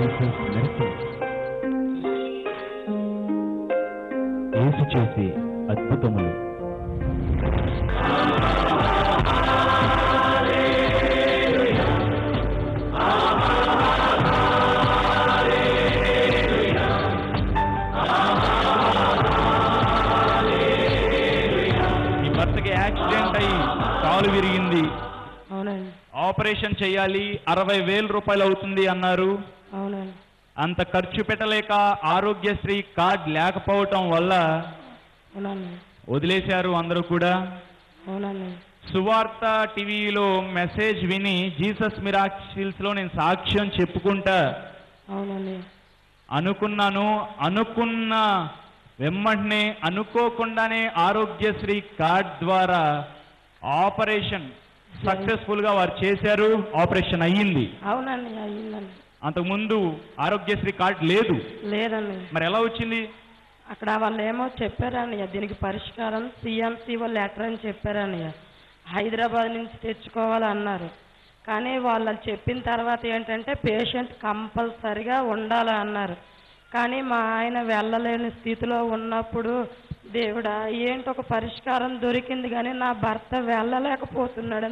Jesus miracle. యేసు చేసే అద్భుతములు. Accident అయ్యి కాలు విరిగింది, అవునండి. ఆపరేషన్ చేయాలి, 60,000 రూపాయలు అవుతుంది అన్నారు. అవునండి. అంత ఖర్చు పెట్టలేక ఆరోగ్యశ్రీ కార్డ్ లేకపోవటం వల్ల అవునండి వదిలేశారు అందరూ కూడా. అవునండి. సువార్త టీవీలో మెసేజ్ విని జీసస్ మిరాకిల్స్ లో నేను సాక్ష్యం చెప్పుకుంటా అవునండి అనుకున్న వెంటనే అనుకోకుండానే ఆరోగ్యశ్రీ కార్డ్ ద్వారా ఆపరేషన్ సక్సెస్ఫుల్ గా వారు చేశారు. ఆపరేషన్ అయ్యింది. అవునండి, అయ్యిందండి. అంతకుముందు ఆరోగ్యశ్రీ కార్డ్ లేదండి. మరి ఎలా వచ్చింది? అక్కడ వాళ్ళు ఏమో చెప్పారన్నయ్య, దీనికి పరిష్కారం సిఎంసి వాళ్ళు లెటర్ అని చెప్పారన్నయ్య. హైదరాబాద్ నుంచి తెచ్చుకోవాలన్నారు. కానీ వాళ్ళు చెప్పిన తర్వాత ఏంటంటే పేషెంట్ కంపల్సరిగా ఉండాలి అన్నారు. కానీ మా ఆయన వెళ్ళలేని స్థితిలో ఉన్నప్పుడు దేవుడా ఏంటి ఒక పరిష్కారం దొరికింది, కానీ నా భర్త వెళ్ళలేకపోతున్నాడు.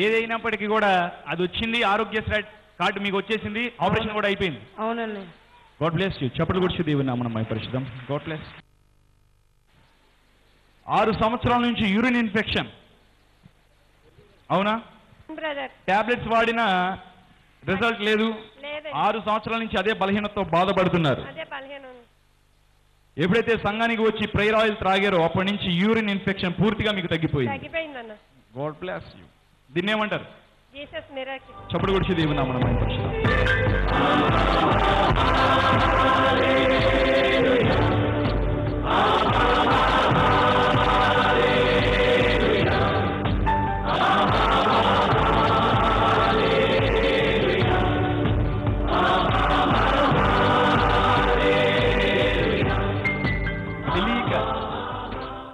ఏదైనప్పటికీ కూడా అది వచ్చింది, ఆరోగ్యశ్రీ కార్డు మీకు వచ్చేసింది, ఆపరేషన్ కూడా అయిపోయింది. అవునండి. God bless you. చప్పట్లు కొట్టి దేవుని నామమున పరిశుద్ధం. God bless. 6 సంవత్సరాల నుంచి యూరిన్ ఇన్ఫెక్షన్, అవునా? టాబ్లెట్స్ వాడినా రిజల్ట్ లేదు. 6 సంవత్సరాల నుంచి అదే బలహీనతతో బాధపడుతున్నారు. ఎప్పుడైతే సంఘానికి వచ్చి ప్రేయర్ ఆయిల్ త్రాగారో అప్పటి నుంచి యూరిన్ ఇన్ఫెక్షన్ పూర్తిగా మీకు తగ్గిపోయింది. God bless you. దీన్ని ఏమంటారు? చప్పుడు గురించి దేవుని నామమున పరిశుద్ధం.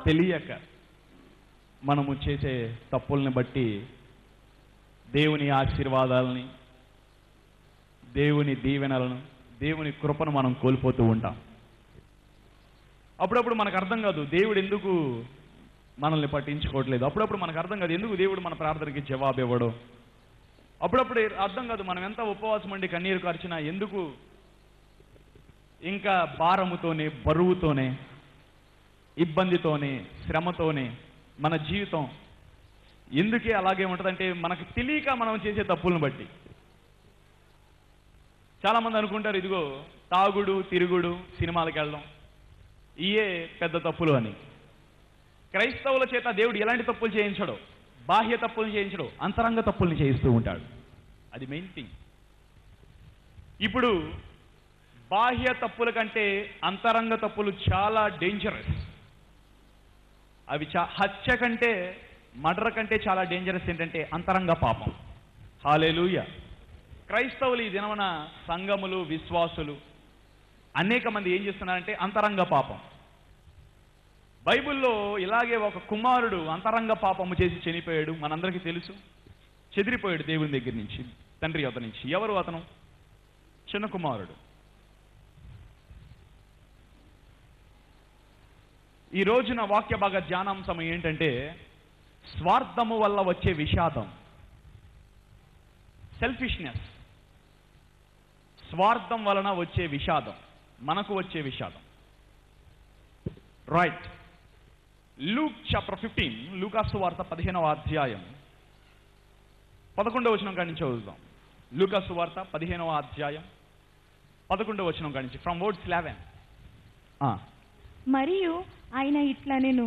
తెలియక మనము చేసే తప్పుల్ని బట్టి దేవుని ఆశీర్వాదాలని, దేవుని దీవెనలను, దేవుని కృపను మనం కోల్పోతూ ఉంటాం. అప్పుడప్పుడు మనకు అర్థం కాదు దేవుడు ఎందుకు మనల్ని పట్టించుకోవట్లేదు. అప్పుడప్పుడు మనకు అర్థం కాదు ఎందుకు దేవుడు మన ప్రార్థనకి జవాబు ఇవ్వడం. అప్పుడప్పుడు అర్థం కాదు మనం ఎంత ఉపవాసం ఉండి కన్నీరు కార్చినా ఎందుకు ఇంకా భారముతోనే, బరువుతోనే, ఇబ్బందితోనే, శ్రమతోనే మన జీవితం ఎందుకే అలాగే ఉంటుందంటే మనకు తెలియక మనం చేసే తప్పులను బట్టి. చాలామంది అనుకుంటారు ఇదిగో తాగుడు, తిరుగుడు, సినిమాలకు వెళ్ళడం ఇయే పెద్ద తప్పులు అని. క్రైస్తవుల చేత దేవుడు ఎలాంటి తప్పులు చేయించడో, బాహ్య తప్పులు చేయించడో, అంతరంగ తప్పుల్ని చేయిస్తూ ఉంటాడు. అది మెయిన్ థింగ్. ఇప్పుడు బాహ్య తప్పుల కంటే అంతరంగ తప్పులు చాలా డేంజరస్. అవి హత్య కంటే, మర్డర్ కంటే చాలా డేంజరస్ ఏంటంటే అంతరంగ పాపం. హల్లెలూయా. క్రైస్తవులు ఈ దినమున సంఘములు, విశ్వాసులు అనేక మంది ఏం చేస్తున్నారంటే అంతరంగ పాపం. బైబిల్లో ఇలాగే ఒక కుమారుడు అంతరంగ పాపము చేసి చనిపోయాడు. మనందరికీ తెలుసు. చెదిరిపోయాడు దేవుని దగ్గర నుంచి, తండ్రి యొద్ద నుంచి. ఎవరు అతను? చిన్న కుమారుడు. ఈ రోజున వాక్య భాగ ధ్యానాంశం ఏంటంటే స్వార్థము వల్ల వచ్చే విషాదం, సెల్ఫిష్నెస్. స్వార్థం వలన వచ్చే విషాదం, మనకు వచ్చే విషాదం. రైట్. లూక్ చాప్టర్ 15, లూకాసు వార్త 15వ అధ్యాయం 11వ వచనం కాడి నుంచి చదువుదాం. లూకాసు వార్త 15వ అధ్యాయం 11వ వచనం కాడి నుంచి, ఫ్రమ్ వర్డ్స్ 11. మరియు ఆయన ఇట్లా నేను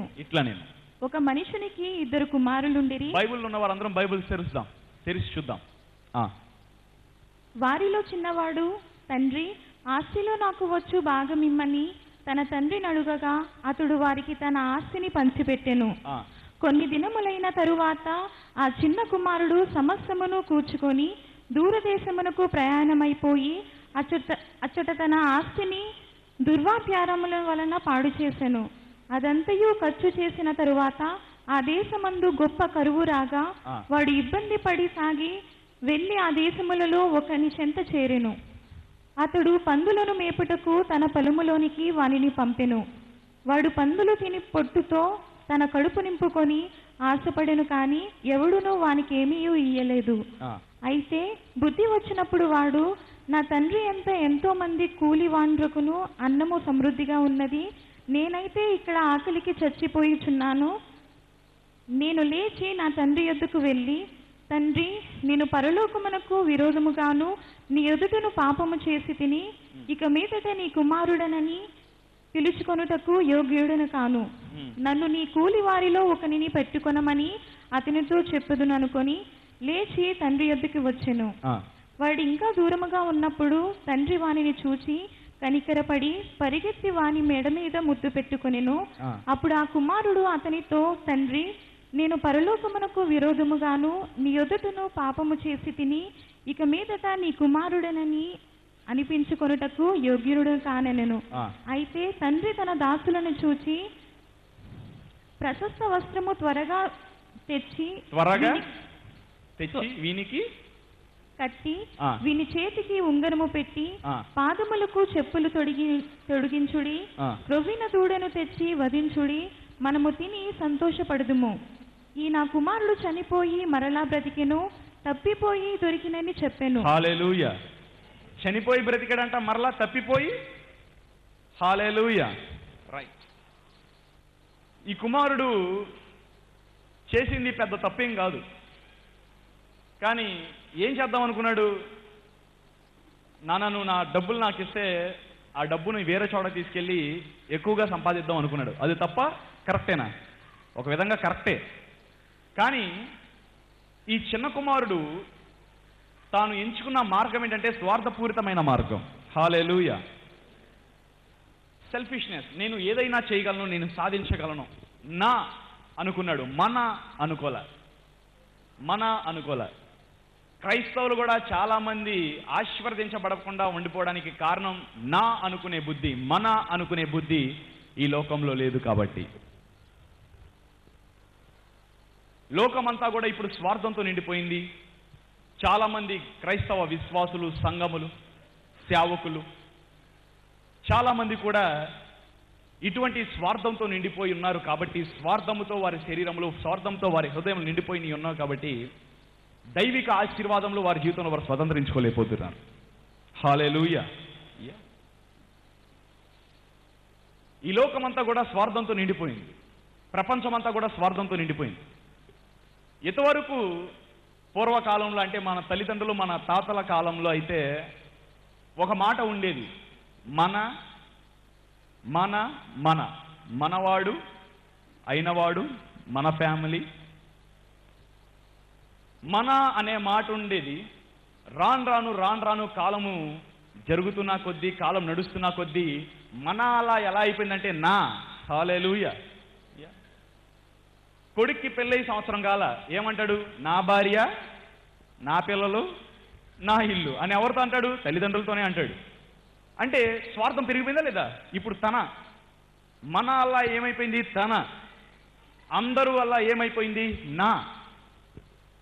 ఒక మనుషునికి 2 కుమారులుండిరి. బైబిల్ ఉన్న వారందరం బైబిల్ తెరిచి చూద్దాం. వారిలో చిన్నవాడు, తండ్రి ఆస్తిలో నాకు వచ్చు భాగమిమ్మని తన తండ్రిని అడుగగా అతడు వారికి తన ఆస్తిని పంచిపెట్టెను. కొన్ని దినములైన తరువాత ఆ చిన్న కుమారుడు సమస్తమును కూర్చుకొని దూరదేశమునకు ప్రయాణమైపోయి అచ్చట తన ఆస్తిని దుర్వ్యాపారముల వలన పాడు చేసెను. అదంతయు ఖర్చు చేసిన తరువాత ఆ దేశమందు గొప్ప కరువు రాగా వాడు ఇబ్బంది పడి సాగి వెళ్ళి ఆ దేశములలో ఒకని చెంత చేరెను. అతడు పందులను మేపుటకు తన పొలములోనికి వానిని పంపెను. వాడు పందులు తిని పొట్టుతో తన కడుపు నింపుకొని ఆశపడెను, కానీ ఎవడునూ వానికి ఏమీ ఇయ్యలేదు. అయితే బుద్ధి వచ్చినప్పుడు వాడు, నా తండ్రి ఎంతో మంది కూలి వాండ్రకును అన్నము సమృద్ధిగా ఉన్నది, నేనైతే ఇక్కడ ఆకలికి చచ్చిపోయిచున్నాను. నేను లేచి నా తండ్రి యొద్దకు వెళ్ళి, తండ్రి, నేను పరలోకమునకు విరోధముగాను నీ ఎదుటను పాపము చేసి తిని ఇక మీదట నీ కుమారుడనని పిలుచుకొనుటకు యోగ్యుడను కాను. నన్ను నీ కూలి వారిలో ఒకనిని పెట్టుకొనమని అతనితో చెప్పుదుననుకొని లేచి తండ్రి యొద్దకు వచ్చెను. వాడు ఇంకా దూరముగా ఉన్నప్పుడు తండ్రి వానిని చూచి కనికరపడి పరిగెత్తి వాని మెడ మీద ముద్దు పెట్టుకొనెను. అప్పుడు ఆ కుమారుడు అతనితో, తండ్రి, నేను పరలోకమునకు విరోధముగాను నీ యొద్దను పాపము చేసి తిని ఇక మీదట నీ కుమారుడనని అనిపించుకొనుటకు యోగ్యుడు కానెను. అయితే తండ్రి తన దాసులను చూచి ప్రశస్త వస్త్రము త్వరగా తెచ్చి వీనికి కట్టి వీని చేతికి ఉంగరము పెట్టి పాదములకు చెప్పులు తొడిగించుడి, క్రొవ్విన దూడను తెచ్చి వధించుడి, మనము తిని సంతోషపడుదుము. ఈ నా కుమారుడు చనిపోయి మరలా బ్రతికెను, తప్పిపోయి దొరికినని చెప్పాను. హల్లెలూయా. చనిపోయి బ్రతికాడంట, మరలా తప్పిపోయి. హల్లెలూయా. రైట్. ఈ కుమారుడు చేసింది పెద్ద తప్పేం కాదు, కానీ ఏం చేద్దాం అనుకున్నాడు? నాన్న, నువ్వు నా డబ్బులు నాకు ఇస్తే ఆ డబ్బును వేరే చోట తీసుకెళ్ళి ఎక్కువగా సంపాదిద్దాం అనుకున్నాడు. అది తప్ప కరెక్టేనా? ఒక విధంగా కరెక్టే. కానీ ఈ చిన్న కుమారుడు తాను ఎంచుకున్న మార్గం ఏంటంటే స్వార్థపూరితమైన మార్గం. హల్లెలూయా. సెల్ఫిష్నెస్. నేను ఏదైనా చేయగలను, నేను సాధించగలను, నా అనుకున్నాడు. మన అనుకోల. క్రైస్తవులు కూడా చాలా మంది ఆశీర్వదించబడకుండా ఉండిపోవడానికి కారణం నా అనుకునే బుద్ధి, మన అనుకునే బుద్ధి ఈ లోకంలో లేదు. కాబట్టి లోకమంతా కూడా ఇప్పుడు స్వార్థంతో నిండిపోయింది. చాలా మంది క్రైస్తవ విశ్వాసులు, సంఘములు, సేవకులు చాలా మంది కూడా ఇటువంటి స్వార్థంతో నిండిపోయి ఉన్నారు. కాబట్టి స్వార్థంతో వారి శరీరంలో, స్వార్థంతో వారి హృదయం నిండిపోయి ఉన్నారు. కాబట్టి దైవిక ఆశీర్వాదంలో వారి జీవితంలో వారు స్వతంత్రించుకోలేకపోతున్నారు. హల్లెలూయా. ఈ లోకమంతా కూడా స్వార్థంతో నిండిపోయింది. ప్రపంచమంతా కూడా స్వార్థంతో నిండిపోయింది. ఇంతవరకు పూర్వకాలంలో అంటే మన తల్లిదండ్రులు, మన తాతల కాలంలో అయితే ఒక మాట ఉండేది, మనవాడు అయినవాడు, మన ఫ్యామిలీ, మన అనే మాట ఉండేది. రాను రాను కాలము జరుగుతున్న కొద్దీ, కాలం నడుస్తున్న కొద్దీ మన అలా ఎలా అయిపోయిందంటే నా. హల్లెలూయా. కొడుక్కి పెళ్ళై సంవత్సరం కాల ఏమంటాడు? నా భార్య, నా పిల్లలు, నా ఇల్లు అని ఎవరితో అంటాడు? తల్లిదండ్రులతోనే అంటాడు. అంటే స్వార్థం పెరిగిపోయిందా లేదా? ఇప్పుడు మన అలా ఏమైపోయింది? తన. అందరూ అలా ఏమైపోయింది? నా.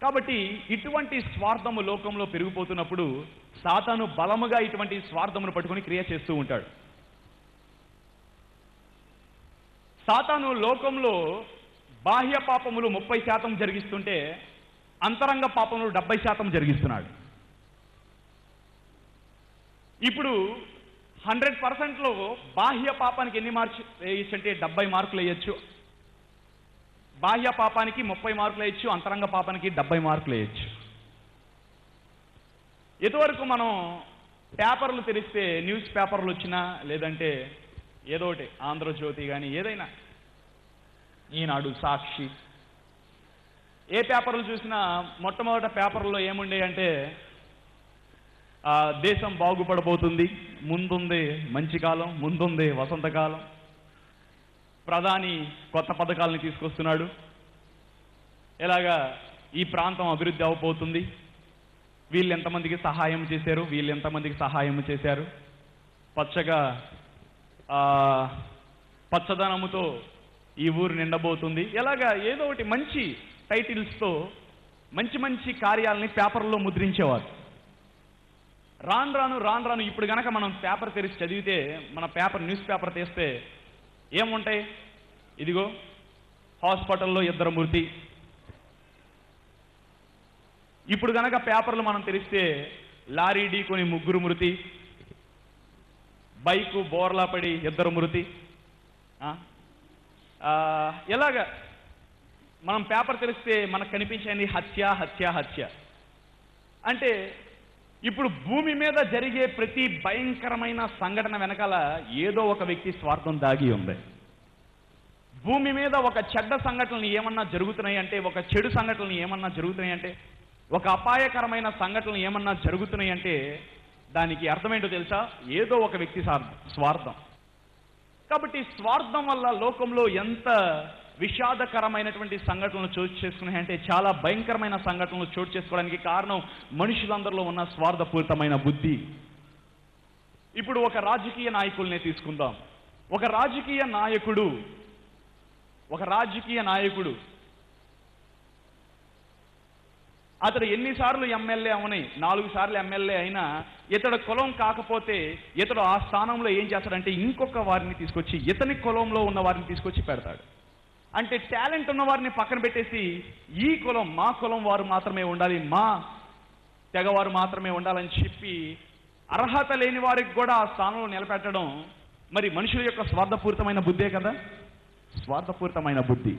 కాబట్టి ఇటువంటి స్వార్థము లోకంలో పెరిగిపోతున్నప్పుడు సాతాను బలముగా ఇటువంటి స్వార్థమును పట్టుకొని క్రియ చేస్తూ ఉంటాడు. సాతాను లోకంలో బాహ్య పాపములు 30% జరిగిస్తుంటే అంతరంగ పాపములు 70% జరిగిస్తున్నాడు. ఇప్పుడు 100%లో బాహ్య పాపానికి ఎన్ని మార్క్స్ వేయచ్చు అంటే 70 మార్కులు వేయచ్చు. బాహ్య పాపానికి 30 మార్కులు వేయచ్చు, అంతరంగ పాపానికి 70 మార్కులు వేయచ్చు. ఇదివరకు మనం పేపర్లు తెరిస్తే న్యూస్ పేపర్లు వచ్చినా, లేదంటే ఏదో ఒకటి ఆంధ్రజ్యోతి కానీ ఏదైనా, ఈనాడు, సాక్షి, ఏ పేపర్లు చూసినా మొట్టమొదట పేపర్లో ఏముండే అంటే దేశం బాగుపడబోతుంది, ముందుంది మంచి కాలం, ముందుంది వసంతకాలం, ప్రధాని కొత్త పథకాలను తీసుకొస్తున్నాడు, ఎలాగా ఈ ప్రాంతం అభివృద్ధి అవబోతుంది, వీళ్ళు ఎంతమందికి సహాయం చేశారు, వీళ్ళు ఎంతమందికి సహాయం చేశారు, పచ్చగా పచ్చదనముతో ఈ ఊరు నిండబోతుంది, ఎలాగా ఏదో ఒకటి మంచి టైటిల్స్తో మంచి మంచి కార్యాలని పేపర్లో ముద్రించేవారు. రాను రాను ఇప్పుడు గనక మనం పేపర్ తెరిచి చదివితే, మన న్యూస్ పేపర్ తీస్తే ఏముంటాయి? ఇదిగో హాస్పిటల్లో 2 మృతి. ఇప్పుడు గనక పేపర్లు మనం తెరిస్తే లారీ ఢీకొని 3 మృతి, బైకు బోర్లా పడి 2 మృతి. ఎలాగా మనం పేపర్ తెరిస్తే మనకు కనిపించేది హత్య హత్య హత్య. అంటే ఇప్పుడు భూమి మీద జరిగే ప్రతి భయంకరమైన సంఘటన వెనకాల ఏదో ఒక వ్యక్తి స్వార్థం దాగి ఉంది. భూమి మీద ఒక చెడ్డ సంఘటనలు ఏమన్నా జరుగుతున్నాయి అంటే, ఒక చెడు సంఘటనలు ఏమన్నా జరుగుతున్నాయి అంటే, ఒక అపాయకరమైన సంఘటనలు ఏమన్నా జరుగుతున్నాయి అంటే దానికి అర్థమేంటో తెలుసా? ఏదో ఒక వ్యక్తి స్వార్థం. కాబట్టి స్వార్థం వల్ల లోకంలో ఎంత విషాదకరమైనటువంటి సంఘటనలు చోటు చేసుకున్నాయంటే, చాలా భయంకరమైన సంఘటనలు చోటు చేసుకోవడానికి కారణం మనుషులందరిలో ఉన్న స్వార్థపూరితమైన బుద్ధి. ఇప్పుడు ఒక రాజకీయ నాయకుల్నే తీసుకుందాం. ఒక రాజకీయ నాయకుడు అతడు ఎన్నిసార్లు ఎమ్మెల్యే అవని, 4 సార్లు ఎమ్మెల్యే అయినా ఇతడు కులం కాకపోతే ఇతడు ఆ స్థానంలో ఏం చేస్తాడంటే ఇంకొక వారిని తీసుకొచ్చి, ఇతని కులంలో ఉన్న వారిని తీసుకొచ్చి పెడతాడు. అంటే టాలెంట్ ఉన్న వారిని పక్కన పెట్టేసి ఈ కులం, మా కులం వారు మాత్రమే ఉండాలి, మా తెగవారు మాత్రమే ఉండాలని చెప్పి అర్హత లేని వారికి కూడా ఆ స్థానంలో నిలబెట్టడం మరి మనుషుల యొక్క స్వార్థపూరితమైన బుద్ధే కదా. స్వార్థపూరితమైన బుద్ధి.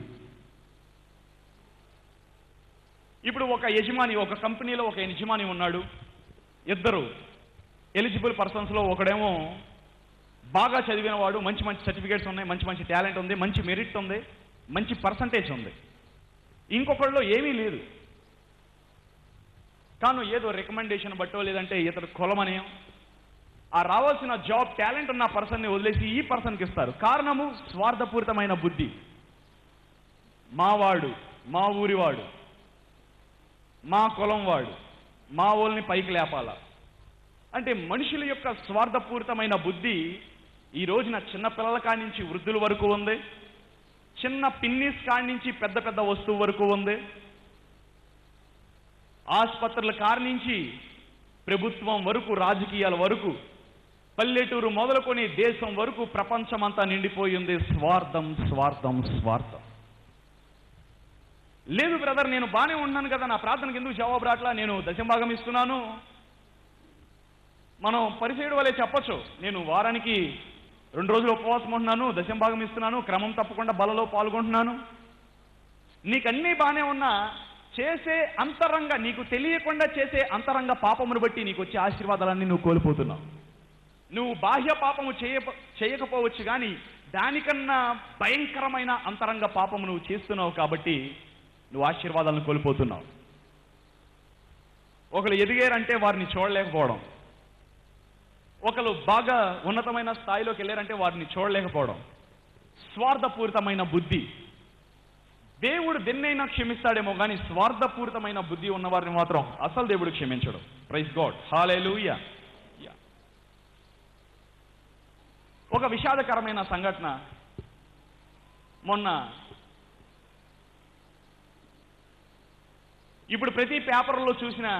ఇప్పుడు ఒక కంపెనీలో ఒక యజమాని ఉన్నాడు. 2 ఎలిజిబుల్ పర్సన్స్లో ఒకడేమో బాగా చదివిన వాడు, మంచి సర్టిఫికేట్స్ ఉన్నాయి, మంచి టాలెంట్ ఉంది, మంచి మెరిట్ ఉంది, మంచి పర్సంటేజ్ ఉంది. ఇంకొకళ్ళు ఏమీ లేదు. కానీ ఏదో రికమెండేషన్ బట్టో లేదంటే ఇతడు కులమనేం ఆ రావాల్సిన జాబ్ టాలెంట్ ఉన్న పర్సన్ని వదిలేసి ఈ పర్సన్కి ఇస్తారు. కారణము స్వార్థపూరితమైన బుద్ధి. మావాడు, మా ఊరివాడు, మా కులం వాడు, మా వాళ్ళని పైకి లేపాల అంటే మనుషుల యొక్క స్వార్థపూరితమైన బుద్ధి ఈ రోజున చిన్న పిల్లల కాడి నుంచి వృద్ధుల వరకు ఉంది, చిన్న పిన్నీస్ కాడి నుంచి పెద్ద పెద్ద వస్తువు వరకు ఉంది, ఆసుపత్రుల కాడి నుంచి ప్రభుత్వం వరకు, రాజకీయాల వరకు, పల్లెటూరు మొదలుకొని దేశం వరకు ప్రపంచమంతా నిండిపోయింది స్వార్థం స్వార్థం స్వార్థం. లేదు బ్రదర్, నేను బాగానే ఉన్నాను కదా, నా ప్రార్థనకు ఎందుకు జవాబు రాట్లా, నేను దశంభాగం ఇస్తున్నాను. మనం పరిసయుడు వలె చెప్పొచ్చు, నేను వారానికి 2 రోజులు ఉపవాసం ఉంటున్నాను, దశంభాగం ఇస్తున్నాను, క్రమం తప్పకుండా బలలో పాల్గొంటున్నాను. నీకన్నీ బాగానే ఉన్నా చేసే అంతరంగ, నీకు తెలియకుండా చేసే అంతరంగ పాపమును బట్టి నీకు వచ్చే ఆశీర్వాదాలన్నీ నువ్వు కోల్పోతున్నావు. నువ్వు బాహ్య పాపము చేయకపోవచ్చు కానీ దానికన్నా భయంకరమైన అంతరంగ పాపము నువ్వు చేస్తున్నావు కాబట్టి నువ్వు ఆశీర్వాదాలను కోల్పోతున్నావు. ఒకరు ఎదిగారంటే వారిని చూడలేకపోవడం, ఒకరు బాగా ఉన్నతమైన స్థాయిలోకి వెళ్ళారంటే వారిని చూడలేకపోవడం, స్వార్థపూరితమైన బుద్ధి. దేవుడు దేన్నైనా క్షమిస్తాడేమో కానీ స్వార్థపూరితమైన బుద్ధి ఉన్న వారిని మాత్రం అసలు దేవుడు క్షమించడు. ప్రైజ్ గాడ్, హల్లెలూయా. ఒక విషాదకరమైన సంఘటన మొన్న, ఇప్పుడు ప్రతి పేపర్లో చూసినా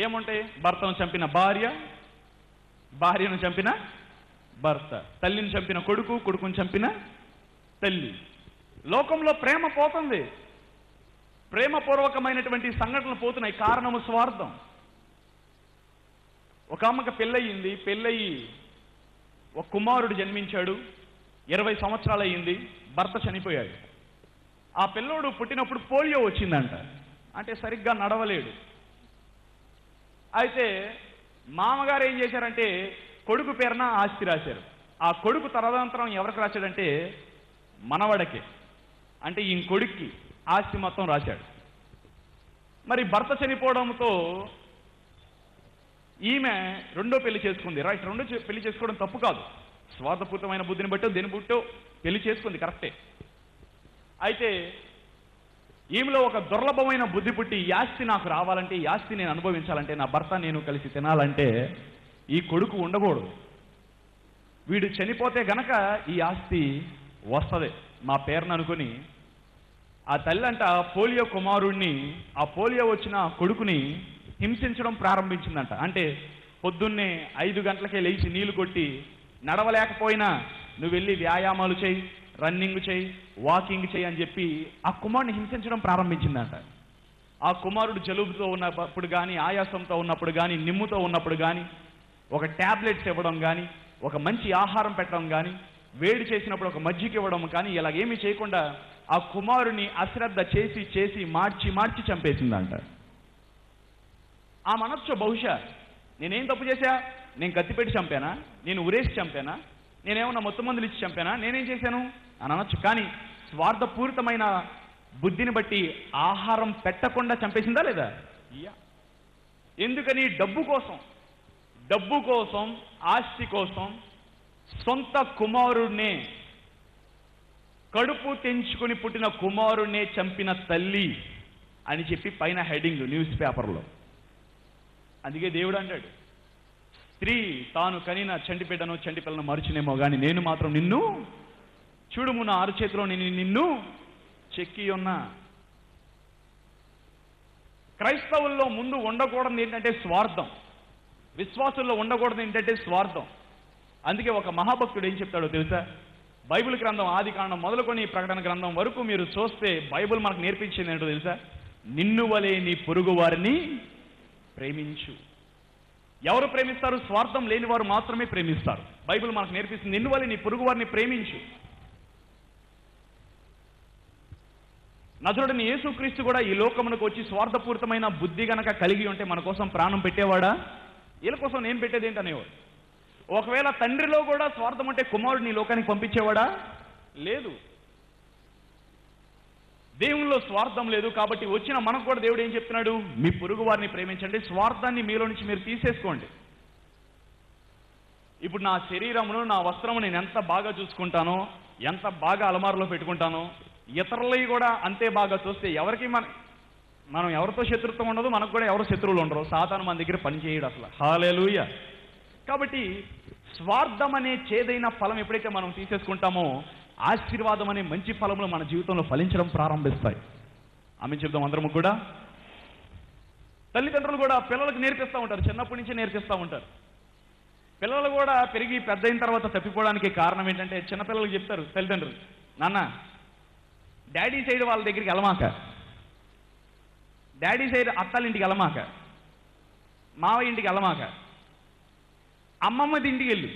ఏముంటాయి? భర్తను చంపిన భార్య, భార్యను చంపిన భర్త, తల్లిని చంపిన కొడుకు, కొడుకుని చంపిన తల్లి. లోకంలో ప్రేమ పోతుంది, ప్రేమపూర్వకమైనటువంటి సంఘటనలు పోతున్నాయి. కారణము స్వార్థం. ఒక అమ్మకి పెళ్ళయింది, పెళ్ళయి ఒక కుమారుడు జన్మించాడు, 20 సంవత్సరాలు అయ్యింది, భర్త చనిపోయాడు. ఆ పిల్లోడు పుట్టినప్పుడు పోలియో వచ్చిందంట, అంటే సరిగ్గా నడవలేడు. అయితే మామగారు ఏం చేశారంటే కొడుకు పేరున ఆస్తి రాశారు. ఆ కొడుకు తదనంతరం ఎవరికి రాశాడంటే మనవడకే, అంటే ఈ కొడుక్కి ఆస్తి మొత్తం రాశాడు. మరి భర్త చనిపోవడంతో ఈమె 2వ పెళ్లి చేసుకుంది. రైట్, 2వ పెళ్లి చేసుకోవడం తప్పు కాదు, స్వార్థపూరితమైన బుద్ధిని బట్టో దేని బుట్టో పెళ్లి చేసుకుంది, కరెక్టే. అయితే ఈమెలో ఒక దుర్లభమైన బుద్ధి పుట్టి, ఈ ఆస్తి నాకు రావాలంటే, ఈ ఆస్తి నేను అనుభవించాలంటే, నా భర్త నేను కలిసి తినాలంటే ఈ కొడుకు ఉండకూడదు, వీడు చనిపోతే గనక ఈ ఆస్తి వస్తుంది మా పేరును అనుకుని ఆ తల్లి అంట పోలియో కుమారుణ్ణి, ఆ పోలియో వచ్చిన కొడుకుని హింసించడం ప్రారంభించిందంట. అంటే పొద్దున్నే 5 గంటలకే లేచి నీళ్లు కొట్టి, నడవలేకపోయినా నువ్వు వెళ్ళి వ్యాయామాలు చేయి, రన్నింగ్ చేయి, వాకింగ్ చేయి అని చెప్పి ఆ కుమారుడిని హింసించడం ప్రారంభించిందంట. ఆ కుమారుడు జలుబుతో ఉన్నప్పుడు కానీ, ఆయాసంతో ఉన్నప్పుడు కానీ, నిమ్ముతో ఉన్నప్పుడు కానీ, ఒక ట్యాబ్లెట్స్ ఇవ్వడం కానీ, ఒక మంచి ఆహారం పెట్టడం కానీ, వేడి చేసినప్పుడు ఒక మజ్జిగ ఇవ్వడం కానీ ఇలాగేమీ చేయకుండా ఆ కుమారుని అశ్రద్ధ చేసి చేసి మార్చి చంపేసిందంట. ఆ మనస్సు బహుశా నేనేం తప్పు చేశా, నేను కత్తిపెట్టి చంపానా, నేను ఉరేసి చంపానా, నేనేమన్నా మొత్తం మందులు ఇచ్చి చంపానా, నేనేం చేశాను అని అనొచ్చు. కానీ స్వార్థపూరితమైన బుద్ధిని బట్టి ఆహారం పెట్టకుండా చంపేసిందా లేదా? ఎందుకని? డబ్బు కోసం ఆస్తి కోసం సొంత కుమారుడినే, కడుపు తెంచుకుని పుట్టిన కుమారుడినే చంపిన తల్లి అని చెప్పి పైన హెడ్డింగ్ న్యూస్ పేపర్లో. అందుకే దేవుడు అంటాడు, స్త్రీ తాను కనిన చంటిపిడ్డను చంటిపిల్లను మరుచునేమో కానీ నేను మాత్రం నిన్ను చూడుము, నా అరచేతిలో నేను నిన్ను చెక్కి ఉన్నా. క్రైస్తవుల్లో ముందు ఉండకూడదు ఏంటంటే స్వార్థం, విశ్వాసుల్లో ఉండకూడదు ఏంటంటే స్వార్థం. అందుకే ఒక మహాభక్తుడు ఏం చెప్తాడో తెలుసా? బైబిల్ గ్రంథం ఆది కాండం మొదలుకొని ప్రకటన గ్రంథం వరకు మీరు చూస్తే బైబిల్ మనకు నేర్పించింది ఏంటో తెలుసా? నిన్ను వలే నీ పొరుగు వారిని ప్రేమించు. ఎవరు ప్రేమిస్తారు? స్వార్థం లేని వారు మాత్రమే ప్రేమిస్తారు. బైబిల్ మనకు నేర్పిస్తుంది, నిన్ను వలే నీ పొరుగు వారిని ప్రేమించు. నజరుడైన యేసుక్రీస్తు కూడా ఈ లోకమునకు వచ్చి స్వార్థపూరితమైన బుద్ధి గనక కలిగి ఉంటే మన కోసం ప్రాణం పెట్టేవాడా? వీళ్ళ కోసం నేను పెట్టేది ఏంటనేవాడు. ఒకవేళ తండ్రిలో కూడా స్వార్థం ఉంటే కుమారుడిని ఈ లోకానికి పంపించేవాడా? లేదు. దేవునిలో స్వార్థం లేదు కాబట్టి వచ్చిన మనకు కూడా దేవుడు ఏం చెప్తున్నాడు? మీ పొరుగు వారిని ప్రేమించండి, స్వార్థాన్ని మీలో నుంచి మీరు తీసేసుకోండి. ఇప్పుడు నా శరీరమును, నా వస్త్రము నేను ఎంత బాగా చూసుకుంటానో, ఎంత బాగా అలమారులో పెట్టుకుంటానో, ఇతరులవి కూడా అంతే బాగా చూస్తే ఎవరికి మనం ఎవరితో శత్రుత్వం ఉండదు, మనకు కూడా ఎవరు శత్రువులు ఉండరు. సాతాను మన దగ్గర పని చేయడు అసలు. హల్లెలూయా. కాబట్టి స్వార్థం అనే చేదైన ఫలం ఎప్పుడైతే మనం తీసేసుకుంటామో ఆశీర్వాదం అనే మంచి ఫలములు మన జీవితంలో ఫలించడం ప్రారంభిస్తాయి. ఆమె చెప్దాం అందరము కూడా. తల్లిదండ్రులు కూడా పిల్లలకు నేర్పిస్తూ ఉంటారు, చిన్నప్పటి నుంచే నేర్పిస్తూ ఉంటారు. పిల్లలు కూడా పెరిగి పెద్ద అయిన తర్వాత తప్పిపోవడానికి కారణం ఏంటంటే చిన్నపిల్లలకు చెప్తారు తల్లిదండ్రులు, నాన్న డాడీ సైడ్ వాళ్ళ దగ్గరికి వెళ్ళమాక, డాడీ సైడ్ అత్తాలింటికి వెళ్ళమాక, మావయ్య ఇంటికి వెళ్ళమాక, అమ్మమ్మది ఇంటికి వెళ్ళు,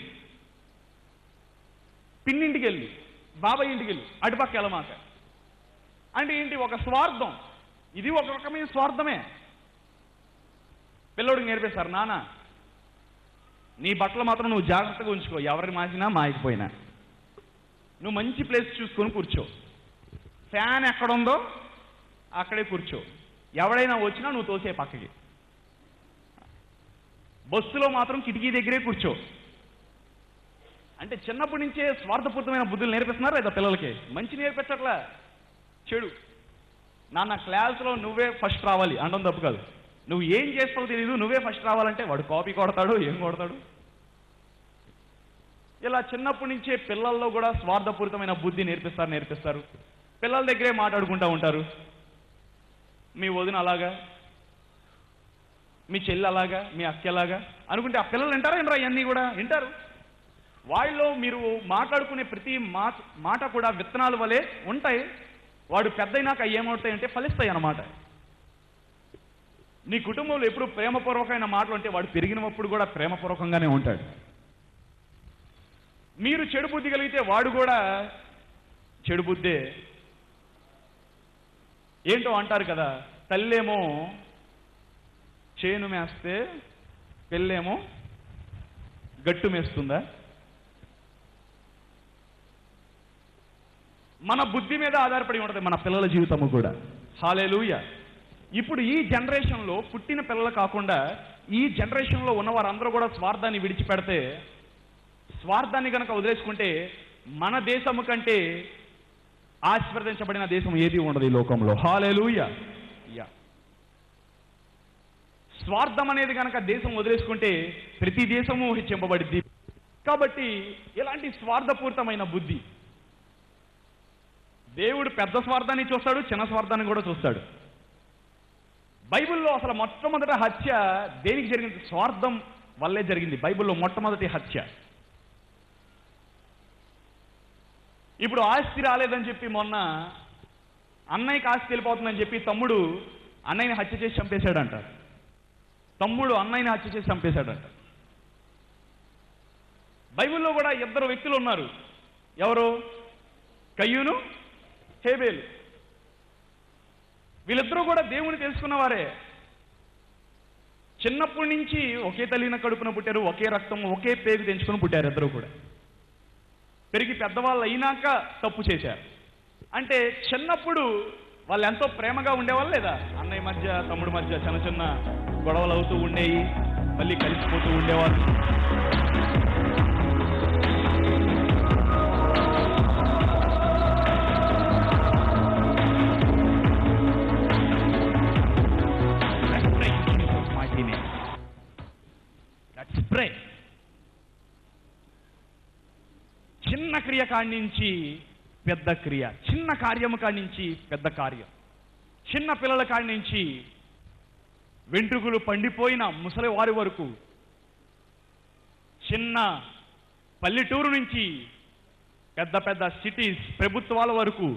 పిన్నింటికి వెళ్ళు, బాబాయ్ ఇంటికి వెళ్ళు, అటుపక్క వెళ్ళమాక. అంటే ఏంటి? ఒక స్వార్థం. ఇది ఒక రకమైన స్వార్థమే. పిల్లోడికి నేర్పిస్తారు, నాన్న నీ బట్టలు మాత్రం నువ్వు జాగ్రత్తగా ఉంచుకో, ఎవరిని మాసినా మాయకపోయినా నువ్వు మంచి ప్లేస్ చూసుకొని కూర్చో, ఫ్యాన్ ఎక్కడుందో అక్కడే కూర్చో, ఎవడైనా వచ్చినా నువ్వు తోసే పక్కకి, బస్సులో మాత్రం కిటికీ దగ్గరే కూర్చో. అంటే చిన్నప్పటి నుంచే స్వార్థపూరితమైన బుద్ధులు నేర్పిస్తున్నారు లేదా పిల్లలకి? మంచి నేర్పించట్లా, చెడు. నాన్న క్లాస్లో నువ్వే ఫస్ట్ రావాలి అనడం తప్పు కాదు. నువ్వు ఏం చేస్తావో తెలియదు, నువ్వే ఫస్ట్ రావాలంటే వాడు కాపీ కొడతాడు, ఏం కొడతాడు. ఇలా చిన్నప్పటి నుంచే పిల్లల్లో కూడా స్వార్థపూరితమైన బుద్ధి నేర్పిస్తారు. పిల్లల దగ్గరే మాట్లాడుకుంటూ ఉంటారు, మీ వదిన అలాగా, మీ చెల్లి అలాగా, మీ అక్క అలాగా అనుకుంటే ఆ పిల్లలు వింటారా? ఇవన్నీ కూడా వింటారు. వాళ్ళలో మీరు మాట్లాడుకునే ప్రతి మాట కూడా విత్తనాల వలె ఉంటాయి. వాడు పెద్దయినాక ఏమవుతాయంటే ఫలిస్తాయి అన్నమాట. నీ కుటుంబంలో ఎప్పుడు ప్రేమపూర్వకమైన మాటలు ఉంటే వాడు పెరిగినప్పుడు కూడా ప్రేమపూర్వకంగానే ఉంటాడు. మీరు చెడు బుద్ధి కలిగితే వాడు కూడా చెడు బుద్ధే. ఏంటో అంటారు కదా, తల్లేమో చేను మేస్తే పెళ్ళేమో గట్టు మేస్తుందా? మన బుద్ధి మీద ఆధారపడి ఉంటుంది మన పిల్లల జీవితము కూడా. హల్లెలూయా. ఇప్పుడు ఈ జనరేషన్లో పుట్టిన పిల్లలు కాకుండా ఈ జనరేషన్లో ఉన్న వారందరూ కూడా స్వార్థాన్ని విడిచిపెడితే, స్వార్థాన్ని కనుక వదిలేసుకుంటే మన దేశము కంటే ఆశీర్వదించబడిన దేశం ఏది ఉండదు ఈ లోకంలో. హల్లెలూయా. స్వార్థం అనేది కనుక దేశం వదిలేసుకుంటే ప్రతి దేశము హెచ్చింపబడిద్ది. కాబట్టి ఇలాంటి స్వార్థపూరితమైన బుద్ధి, దేవుడు పెద్ద స్వార్థాన్ని చూస్తాడు, చిన్న స్వార్థాన్ని కూడా చూస్తాడు. బైబిల్లో అసలు మొట్టమొదట హత్య దేనికి జరిగింది? స్వార్థం వల్లే జరిగింది బైబిల్లో మొట్టమొదటి హత్య. ఇప్పుడు ఆస్తి రాలేదని చెప్పి మొన్న అన్నయ్యకి ఆస్తి వెళ్ళిపోతుందని చెప్పి తమ్ముడు అన్నయ్యని హత్య చేసి చంపేశాడంట. తమ్ముడు అన్నయ్యని హత్య చేసి చంపేశాడంట. బైబిల్లో కూడా ఇద్దరు వ్యక్తులు ఉన్నారు. ఎవరు? కయ్యూను, హేబేలు. వీళ్ళిద్దరూ కూడా దేవుని తెలుసుకున్నవారే. చిన్నప్పటి నుంచి ఒకే తల్లిన కడుపున పుట్టారు, ఒకే రక్తం, ఒకే పేగు తెంచుకుని పుట్టారు. ఇద్దరు కూడా పెరిగి పెద్దవాళ్ళు అయినాక తప్పు చేశారు. అంటే చిన్నప్పుడు వాళ్ళు ఎంతో ప్రేమగా ఉండేవాళ్ళు లేదా? అన్నయ్య మధ్య తమ్ముడు మధ్య చిన్న చిన్న గొడవలు అవుతూ ఉండేవి, మళ్ళీ కలిసిపోతూ ఉండేవాళ్ళు. చిన్న క్రియ కాడి నుంచి పెద్ద క్రియ, చిన్న కార్యము కాడి నుంచి పెద్ద కార్యం, చిన్న పిల్లల కాడి నుంచి వెంట్రుకలు పండిపోయిన ముసలి వారి వరకు, చిన్న పల్లెటూరు నుంచి పెద్ద పెద్ద సిటీస్ ప్రభుత్వాల వరకు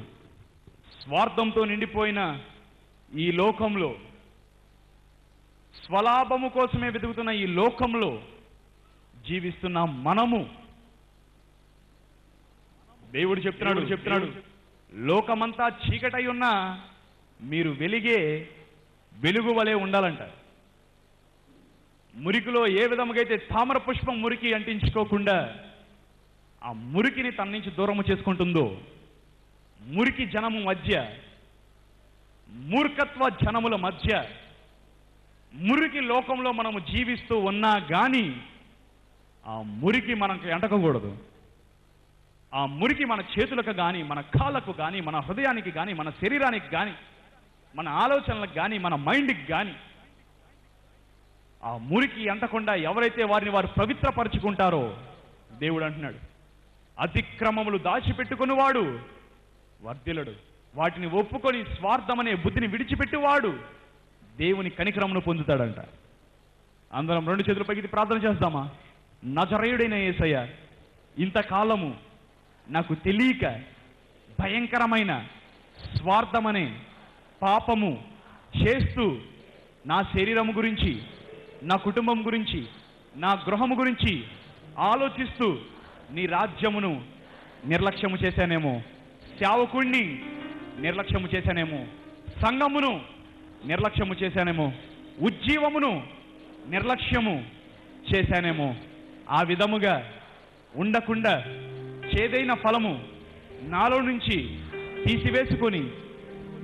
స్వార్థంతో నిండిపోయిన ఈ లోకంలో, స్వలాభము కోసమే వెతుకుతున్న ఈ లోకంలో జీవిస్తున్న మనము, దేవుడు చెప్తున్నాడు లోకమంతా చీకటై ఉన్నా మీరు వెలిగే వెలుగు వలె ఉండాలంట. మురికిలో ఏ విధముగా అయితే తామర పుష్పం మురికి అంటించుకోకుండా ఆ మురికిని తన నుంచి దూరము చేసుకుంటుందో, మురికి జనము మధ్య, మూర్ఖత్వ జనముల మధ్య, మురికి లోకంలో మనము జీవిస్తూ ఉన్నా కానీ ఆ మురికి మనకు ఎంటకూడదు. ఆ మురికి మన చేతులకు కానీ, మన కాళ్ళకు కానీ, మన హృదయానికి కానీ, మన శరీరానికి కానీ, మన ఆలోచనలకు కానీ, మన మైండ్కి కానీ ఆ మురికి అంటకుండా ఎవరైతే వారిని వారు పవిత్రపరుచుకుంటారో, దేవుడు అంటున్నాడు అతిక్రమములు దాచిపెట్టుకునివాడు వర్ధిల్లడు, వాటిని ఒప్పుకొని స్వార్థమనే బుద్ధిని విడిచిపెట్టువాడు దేవుని కనికరమును పొందుతాడంట. అందరం రెండు చేతుల పైకి ప్రార్థన చేద్దామా? నజరేయుడైన యేసయ్య, ఇంతకాలము నాకు తెలియక భయంకరమైన స్వార్థమనే పాపము చేస్తూ నా శరీరము గురించి, నా కుటుంబం గురించి, నా గృహము గురించి ఆలోచిస్తూ నీ రాజ్యమును నిర్లక్ష్యము చేశానేమో, సేవకుణ్ణి నిర్లక్ష్యము చేశానేమో, సంఘమును నిర్లక్ష్యము చేశానేమో, ఉజ్జీవమును నిర్లక్ష్యము చేశానేమో. ఆ విధముగా ఉండకుండా చేదైన ఫలము నాలో నుంచి తీసివేసుకొని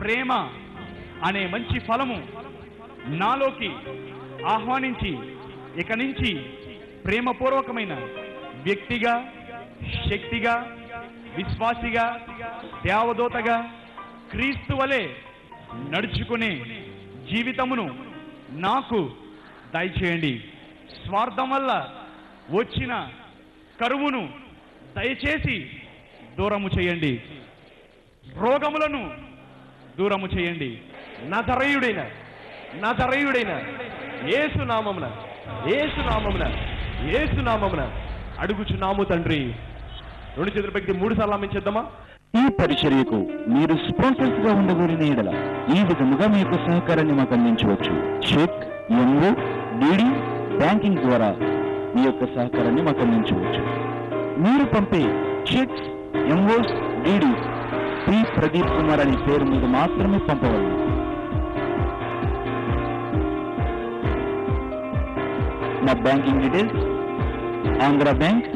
ప్రేమ అనే మంచి ఫలము నాలోకి ఆహ్వానించి ఇక నుంచి ప్రేమపూర్వకమైన వ్యక్తిగా, శక్తిగా, విశ్వాసిగా, దేవదూతగా, క్రీస్తు వలె నడుచుకునే జీవితమును నాకు దయచేయండి. స్వార్థం వల్ల వచ్చిన కరువును దయచేసి దూరము చేయండి, రోగములను దూరము చేయండి. నజరేయుడైన యేసునామమున అడుగుచున్నాము తండ్రి. రెండు చేతుల పైకి 3 సార్లు ఆమేద్దామా? ఈ పరిచర్యకు మీరు స్పాన్సర్స్ గా ఉండగలిగిన ఎడల ఈ విధముగా మీ యొక్క సహకారాన్ని మాకు అందించవచ్చు. చెక్, ఎంఓ, డిడి, బ్యాంకింగ్ ద్వారా మీ యొక్క సహకారాన్ని మాకు అందించవచ్చు. మీరు పంపే checks, MOs, DD P Pradeep Kumar అనే పేరు మీద మాత్రమే పంపవచ్చు. మా banking details: Andhra bank,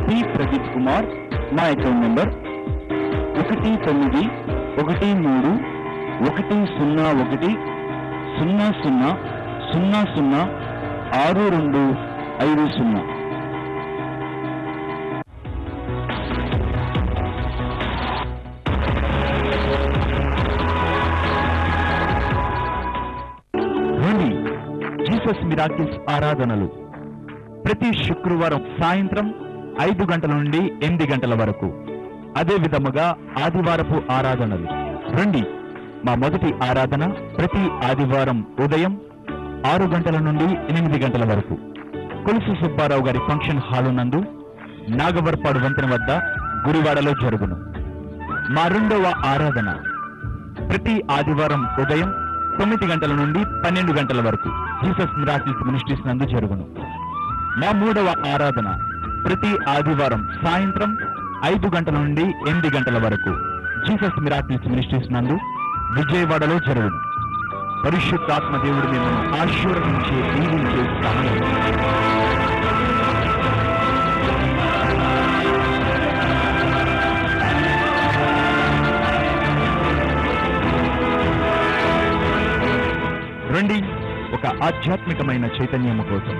P Pradeep Kumar. మా అకౌంట్ నెంబర్ 19310000006250. జీసస్ మిరాకిల్స్ ఆరాధనలు ప్రతి శుక్రవారం సాయంత్రం 5 గంటల నుండి 8 గంటల వరకు. అదే విధముగా ఆదివారపు ఆరాధనలు రండి. మా మొదటి ఆరాధన ప్రతి ఆదివారం ఉదయం 6 గంటల నుండి 8 గంటల వరకు. కొలుసు సుబ్బారావు గారి ఫంక్షన్ హాలు నందు నాగవర్పాడు వంతెన వద్ద గుడివాడలో జరుగును. మా 2వ ఆరాధన ప్రతి ఆదివారం ఉదయం 9 గంటల నుండి 12 గంటల వరకు జీసస్ మిరాకిల్స్ మినిస్ట్రీస్ నందు జరుగును. మా 3వ ఆరాధన ప్రతి ఆదివారం సాయంత్రం 5 గంటల నుండి 8 గంటల వరకు జీసస్ మిరాకిల్స్ మినిస్ట్రీస్ నందు విజయవాడలో జరుగును. పరిశుద్ధాత్మ దేవుడు మిమ్మల్ని ఆశీర్వదించే దీవించే సమయం. రండి, ఒక ఆధ్యాత్మికమైన చైతన్యము కోసం.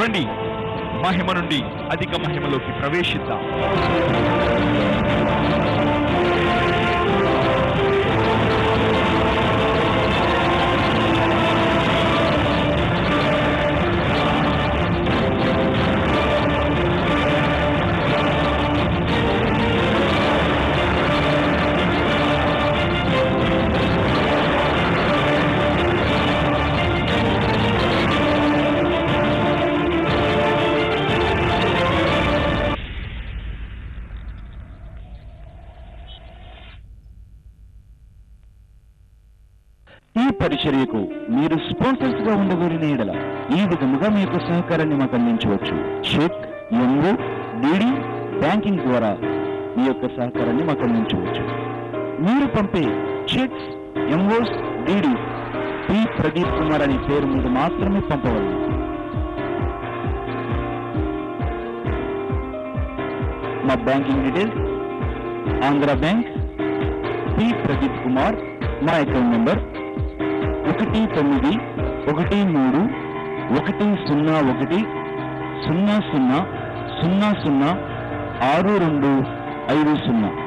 రండి, మహిమ నుండి అధిక మహిమలోకి ప్రవేశిద్దాం. ఈ పరిచర్యకు మీరు స్పాన్సర్స్ గా ఉండగలిగిన ఎడల ఈ విధముగా మీ యొక్క సహకారాన్ని మాకు అందించవచ్చు. చెక్, ఎంఓ, డిడి, బ్యాంకింగ్ ద్వారా మీ యొక్క సహకారాన్ని మాకు అందించవచ్చు. మీరు పంపే checks, MOs, DD P Pradeep Kumar అనే పేరు మీద మాత్రమే పంపవలను. మా banking details: Andhra bank, P Pradeep Kumar. మా అకౌంట్ నెంబర్ 1913100100006250.